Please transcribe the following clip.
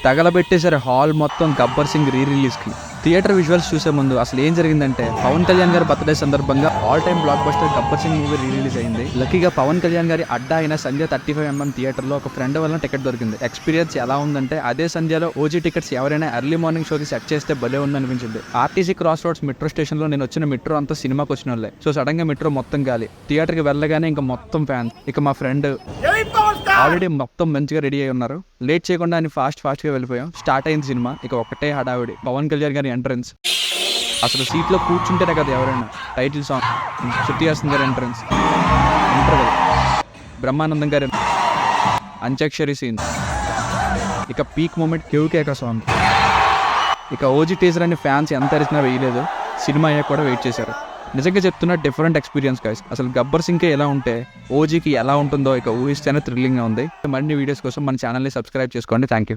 తగలబెట్టేశారు hall మొత్తం గబ్బర్ సింగ్ రిలీజ్కి. Theatre visuals చూసే ముందు అసలు ఏం జరిగిందంటే, పవన్ కళ్యాణ్ గారి బర్త్డే సందర్భంగా all time block buster Gabbar Singh movie release అయింది. లక్కీగా పవన్ కళ్యాణ్ గారి అడ్డా అయిన సంధ్య 35mm థియేటర్లో ఒక ఫ్రెండ్ వల్ల టికెట్ దొరికింది. ఎక్స్పీరియన్స్ ఎలా ఉందంటే, అదే సంధ్యలో ఓజీ టికెట్స్ ఎవరైనా ఎర్లీ మార్నింగ్ షోకి సెట్ చేస్తే భలే ఉందనిపించింది. RTC cross roads metro station లో నేను వచ్చిన మెట్రో అంతా సినిమాకి వచ్చిన వాళ్ళే. సో సడన్ గా మెట్రో మొత్తం గాలి. థియేటర్ కి వెళ్ళగానే ఇంకా మొత్తం ఫ్యాన్స్. ఇక మా ఫ్రెండ్ ఆల్రెడీ మొత్తం మంచిగా రెడీ అయి ఉన్నారు. లేట్ చేయకుండా అని ఫాస్ట్ గా వెళ్ళిపోయాం. స్టార్ట్ అయింది సినిమా. ఇక ఒకటే హడావిడి. పవన్ కళ్యాణ్ గారి ఎంట్రన్స్. అసలు సీట్లో కూర్చుంటేనే కదా ఎవరైనా. టైటిల్ సాంగ్, శృతి హాసన్ గారి ఎంట్రన్స్, ఇంటర్వెల్, బ్రహ్మానందం గారి అంత్యాక్షరి సీన్, ఇక పీక్ మూమెంట్ కేక సాంగ్. ఇక ఓజీ టీజర్ అని ఫ్యాన్స్ ఎంత అరిచినా వేయలేదు. సినిమా అయ్యాక కూడా వెయిట్ చేశారు. నిజంగా చెప్తున్నా, డిఫరెంట్ ఎక్స్పీరియన్స్ గైస్. అసలు గబ్బర్ సింగ్కే ఎలా ఉంటే ఓజీకి ఎలా ఉంటుందో ఇక ఊహిస్తేనే థ్రిల్లింగ్గా ఉంది. మరిన్ని వీడియోస్ కోసం మన ఛానల్ని సబ్స్క్రైబ్ చేసుకోండి. Thank you.